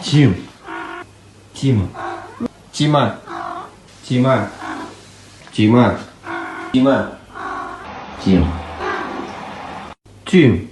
Тим. Тима. Тима. Тима. Тима. Тима. Тим. Тим.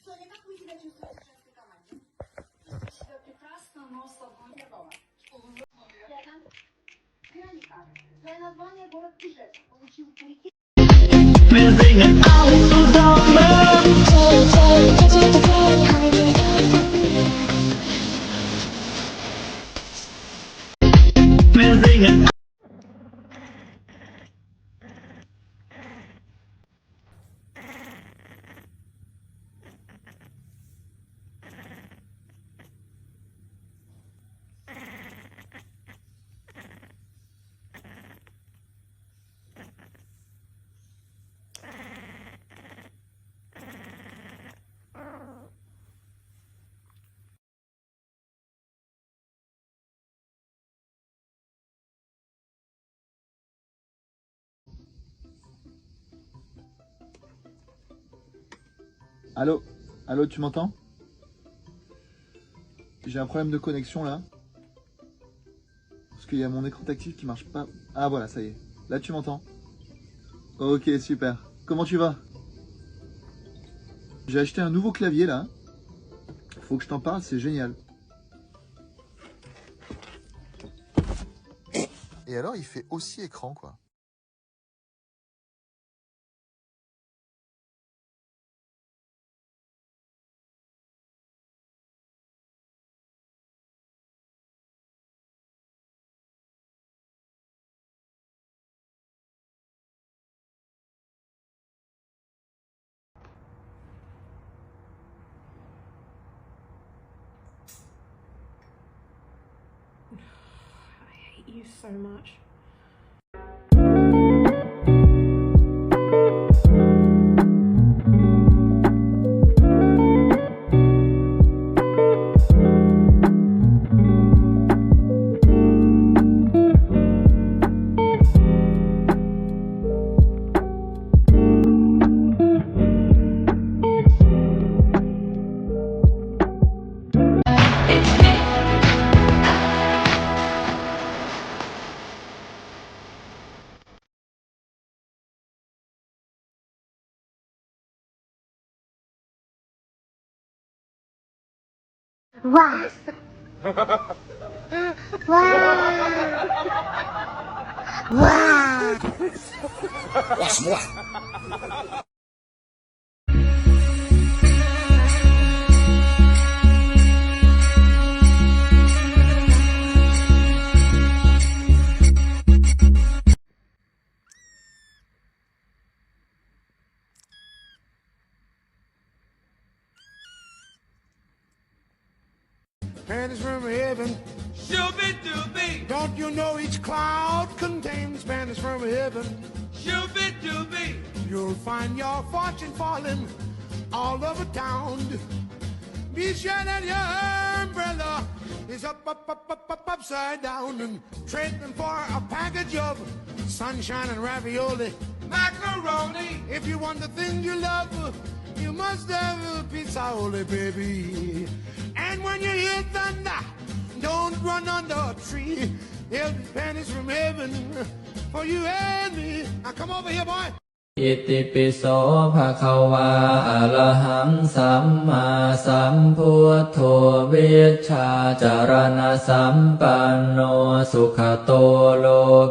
Соня, как вы себя чувствуете в женской команде? Себя прекрасно, но свободно. Вероника, твое название город Ижевск получил по реке. Allô? Allô, tu m'entends? J'ai un problème de connexion là. Parce qu'il y a mon écran tactile qui marche pas. Ah voilà, ça y est. Là tu m'entends? Ok, super. Comment tu vas? J'ai acheté un nouveau clavier là. Faut que je t'en parle, c'est génial. Et alors, il fait aussi écran quoi. I hate you so much. Wow. Wow. Wow. Pennies from heaven. Shooby-dooby. Don't you know each cloud contains pennies from heaven? Shooby-dooby. You'll find your fortune falling all over town. Be sure that your umbrella is up, upside down, and trading for a package of sunshine and ravioli. Macaroni. If you want the thing you love, you must have a pizza, only baby. And when you hear thunder, don't run under a tree. There'll be pennies from heaven for you and me. Now come over here, boy. อิติปิโสภะคะวาอะระหังสัมมาสัมพุทโธวิชชาจารณะสัมปันโนสุขโตโล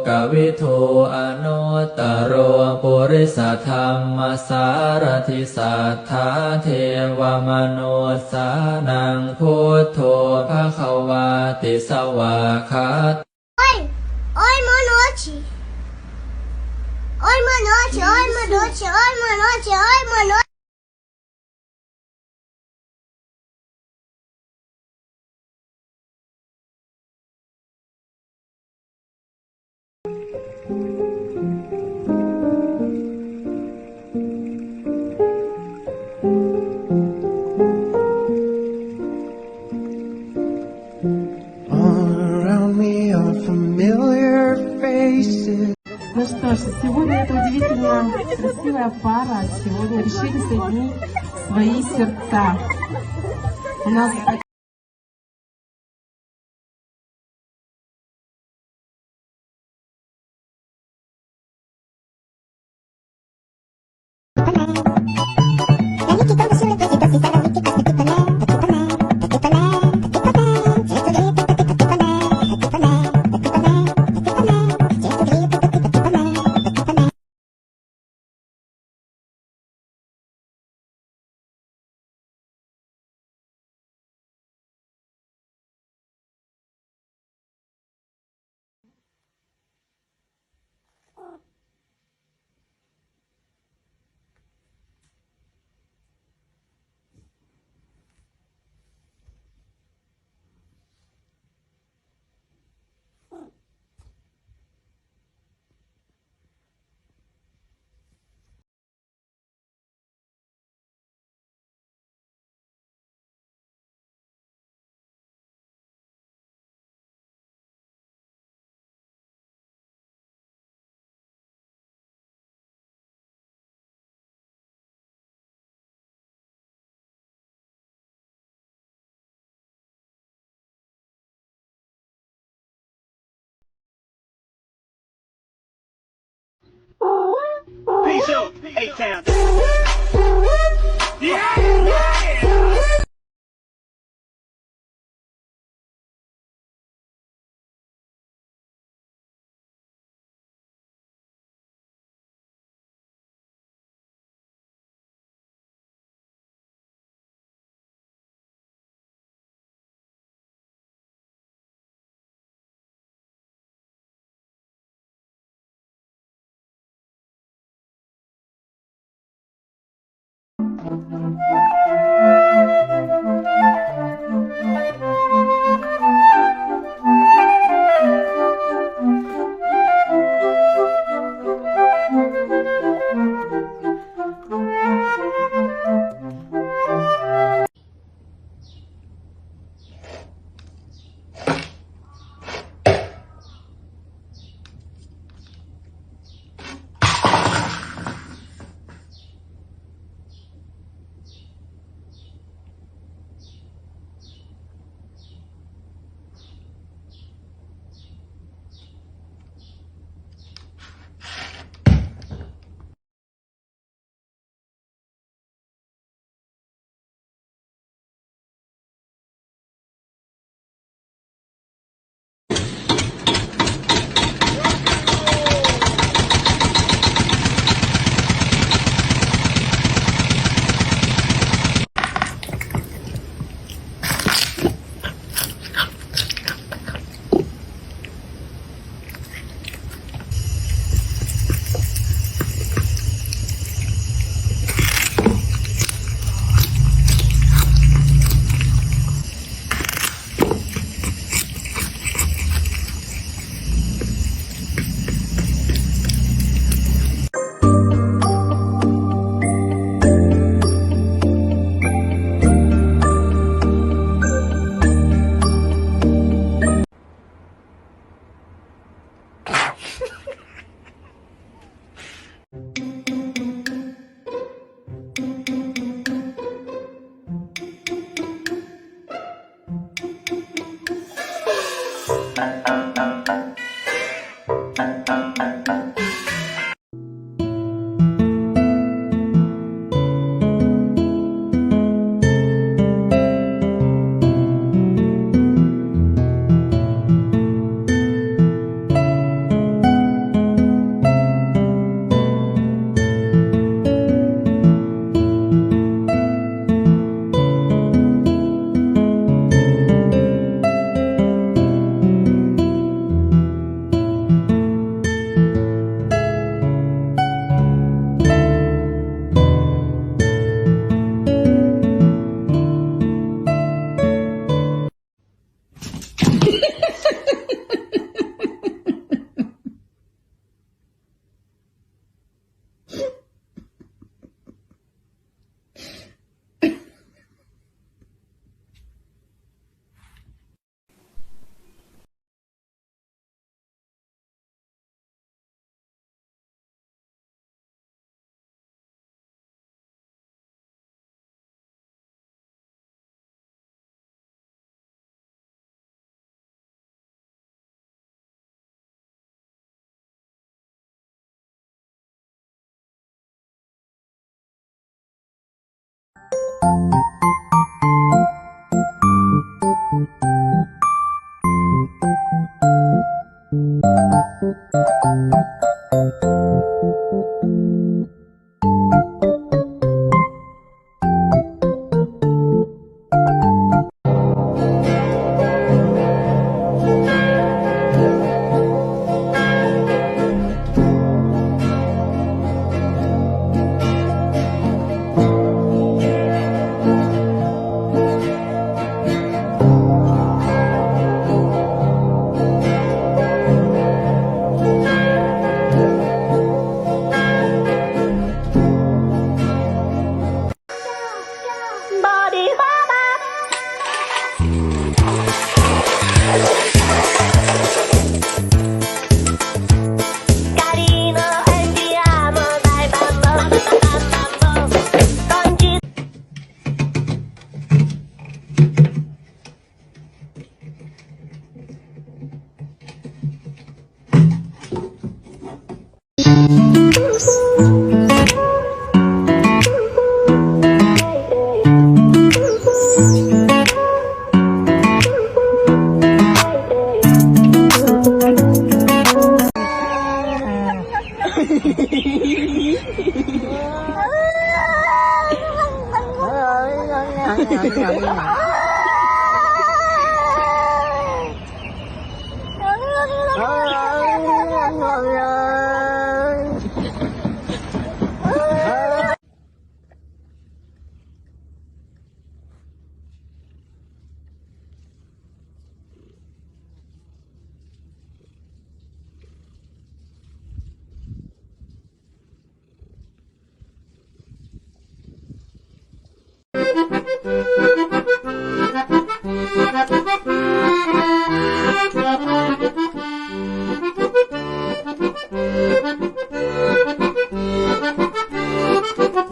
กวิทูอนุตตโรปุริสธรรมสารถิสัทธาเทวมนุสสานังพุทโธภะคะวาติสวากขา Oi, oi, Manote. Oi, Manote, oi, Manote, oi, Manote, oi, Manote. All around me are familiar faces. Ну что ж, сегодня эта удивительно красивая пара сегодня решили соединить свои сердца. У нас show, A-Town. Yeah!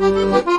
Thank you.